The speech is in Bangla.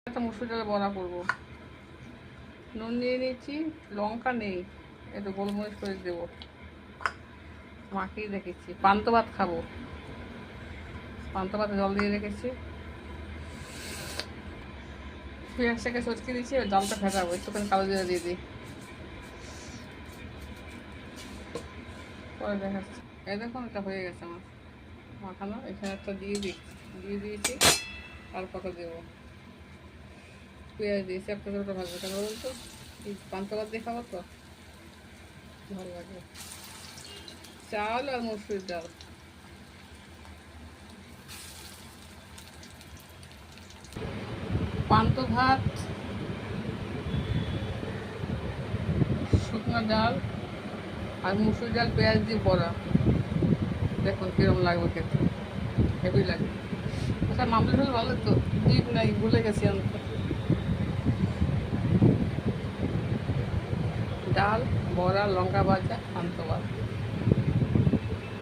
একটা মুসুর ডালে বড়া করবো। নুন নিয়ে নিচ্ছি, লঙ্কা নেই, একটু গোলমরিচ করে দেবো। মাকেই রেখেছি, পান্তা ভাত খাবো, পান্তা ভাতে জল দিয়ে রেখেছি। পেঁয়াজটাকে চটকে দিচ্ছি, এবার জলটা ফেটাবো, একটুখানি কালো জিরা দিয়ে দিই, পরে দেখাচ্ছি। এই দেখুন, এটা হয়ে গেছে আমার মাখানো। এখানে একটা দিয়ে দিয়েছি, আর কত দেবো। পেঁয়াজ দিয়েছি, একটা দুটো ভাজবো কেন বলতো, পান্তা ভাত দিয়ে খাবো তো ভালো লাগে। চাল আর মসুর ডাল, পান্তা ভাত, শুকনো ডাল আর মুসুর ডাল পেঁয়াজ দিয়ে বড়া। দেখুন কিরম লাগবে খেতে, হেভি লাগে। আচ্ছা, মামলা হলে ভালো তো, ডিম নাই, ভুলে গেছি আনতে। ডাল, বড়া, লঙ্কা ভাজা, পান্তা ভাত।